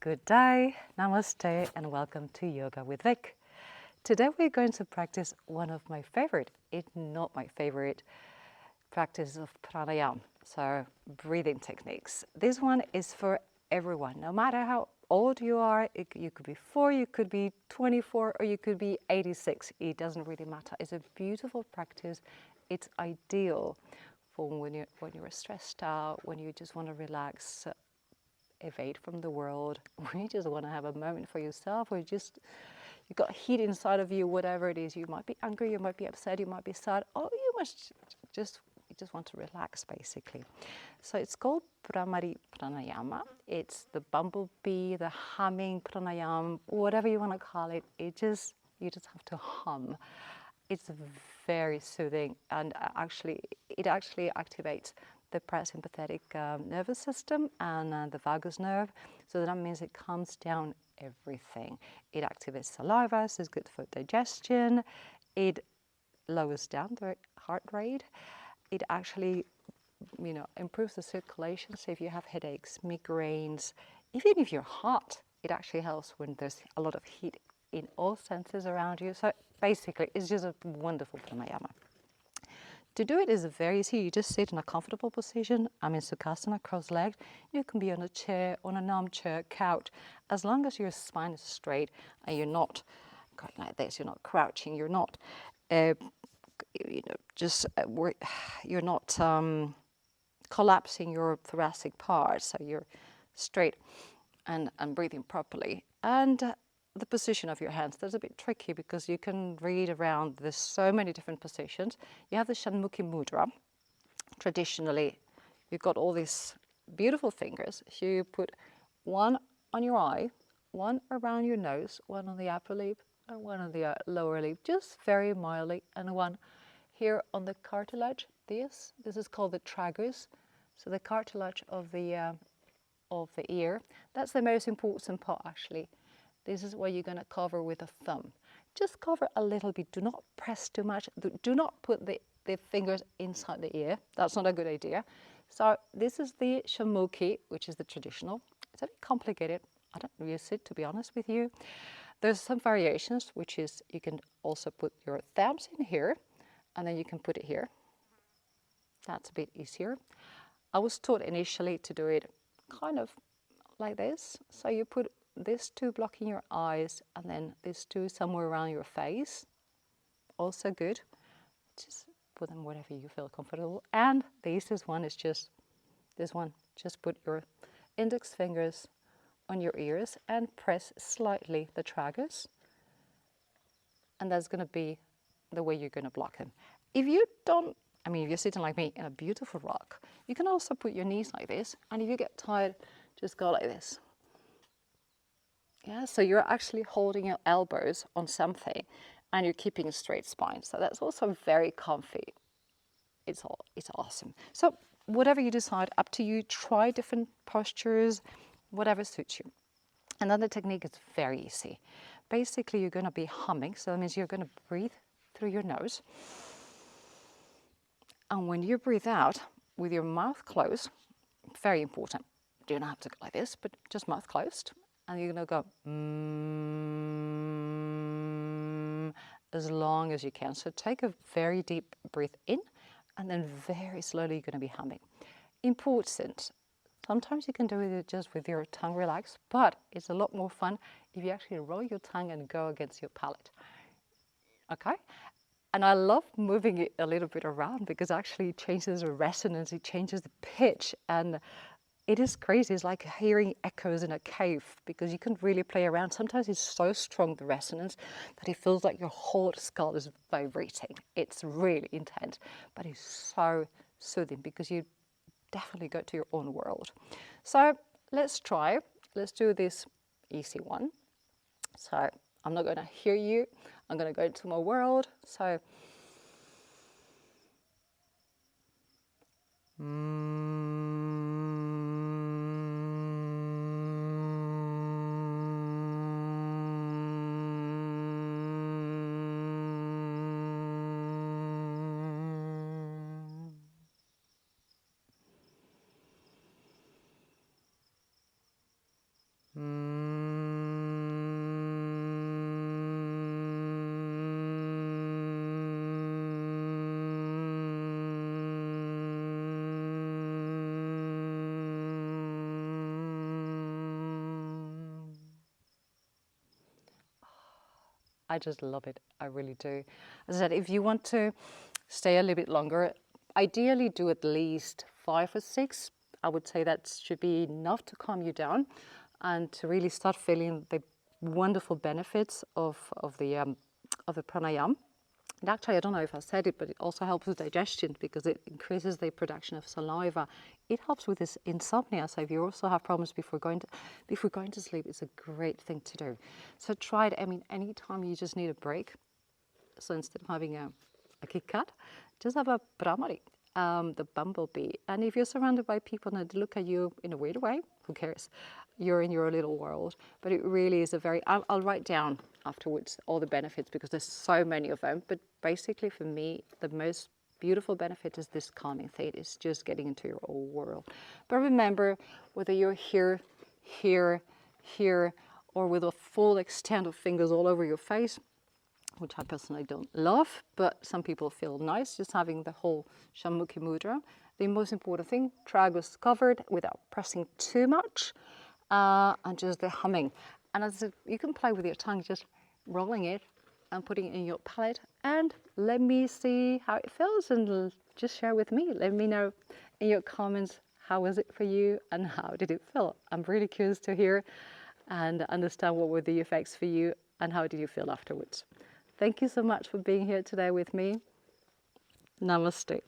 Good day, namaste, and welcome to Yoga with Vic. Today we're going to practice one of my favorite, if not my favorite, practice of pranayama, so breathing techniques. This one is for everyone, no matter how old you are. You could be 4, you could be 24, or you could be 86. It doesn't really matter. It's a beautiful practice. It's ideal for when you're stressed out, when you just want to relax, evade from the world, or you just want to have a moment for yourself, or you got heat inside of you, whatever it is. You might be angry, you might be upset, you might be sad, or you just want to relax, basically. So it's called Bhramari pranayama. It's the bumblebee, the humming pranayama, whatever you want to call it. You just have to hum. It's very soothing, and it actually activates the parasympathetic nervous system and the vagus nerve. So that means it calms down everything. It activates saliva, so it's good for digestion. It lowers down the heart rate. It actually, improves the circulation. So if you have headaches, migraines, even if you're hot, it actually helps when there's a lot of heat in all senses around you. So basically, it's just a wonderful pranayama. To do it is very easy. You just sit in a comfortable position. I'm in Sukhasana, cross-legged. You can be on a chair, on an armchair, couch, as long as your spine is straight and you're not going like this. You're not crouching. You're not, you're not collapsing your thoracic part. So you're straight and breathing properly. And the position of your hands, that's a bit tricky because you can read around. There's so many different positions. You have the Shanmukhi mudra. Traditionally, you've got all these beautiful fingers. So you put one on your eye, one around your nose, one on the upper lip, and one on the lower lip, just very mildly, and one here on the cartilage. This is called the tragus. So the cartilage of the ear. That's the most important part, actually. This is what you're going to cover with a thumb. Just cover a little bit. Do not press too much. Do not put the fingers inside the ear. That's not a good idea. So this is the Shanmukhi, which is the traditional. It's a bit complicated. I don't use it, to be honest with you. There's some variations, which is you can also put your thumbs in here, and then you can put it here. That's a bit easier. I was taught initially to do it kind of like this. So you put these two blocking your eyes, and then these two somewhere around your face. Also good. Just put them wherever you feel comfortable. And the easiest one is just this one. Just put your index fingers on your ears and press slightly the tragus. And that's going to be the way you're going to block them. If you don't, if you're sitting like me in a beautiful rock, you can also put your knees like this. And if you get tired, just go like this. Yeah, so you're actually holding your elbows on something and you're keeping a straight spine. So that's also very comfy. It's awesome. So whatever you decide, up to you. Try different postures, whatever suits you. Another technique is very easy. Basically, you're going to be humming. So that means you're going to breathe through your nose. And when you breathe out with your mouth closed, very important. You don't have to go like this, but just mouth closed. And you're going to go as long as you can. So take a very deep breath in, and then very slowly you're going to be humming. Important. Sometimes you can do it just with your tongue relaxed, but it's a lot more fun if you actually roll your tongue and go against your palate. Okay? And I love moving it a little bit around because actually it changes the resonance, it changes the pitch, and it is crazy. It's like hearing echoes in a cave because you can really play around. Sometimes it's so strong, the resonance, that it feels like your whole skull is vibrating. It's really intense, but it's so soothing because you definitely go to your own world. So let's try. Let's do this easy one. So I'm not going to hear you. I'm going to go into my world. So Mm. I just love it. I really do. As I said, if you want to stay a little bit longer, ideally do at least 5 or 6. I would say that should be enough to calm you down and to really start feeling the wonderful benefits of the pranayama. And actually, I don't know if I said it, but it also helps with digestion because it increases the production of saliva. It helps with this insomnia. So if you also have problems before going to sleep, it's a great thing to do. So try it. I mean, anytime you just need a break. So instead of having a Kit Kat, just have a Bhramari, the bumblebee. And if you're surrounded by people and they look at you in a weird way, who cares? You're in your little world. But it really is a very, I'll write down afterwards all the benefits because there's so many of them. But basically for me, the most beautiful benefit is this calming thing. It's just getting into your own world. But remember, whether you're here, or with a full extent of fingers all over your face, which I personally don't love, but some people feel nice just having the whole Shammukhi mudra. The most important thing, tragus covered without pressing too much, and just the humming. And as you can play with your tongue, just rolling it and putting it in your palate, and let me see how it feels, and just share with me. Let me know in your comments, how was it for you and how did it feel? I'm really curious to hear and understand what were the effects for you and how did you feel afterwards. Thank you so much for being here today with me. Namaste.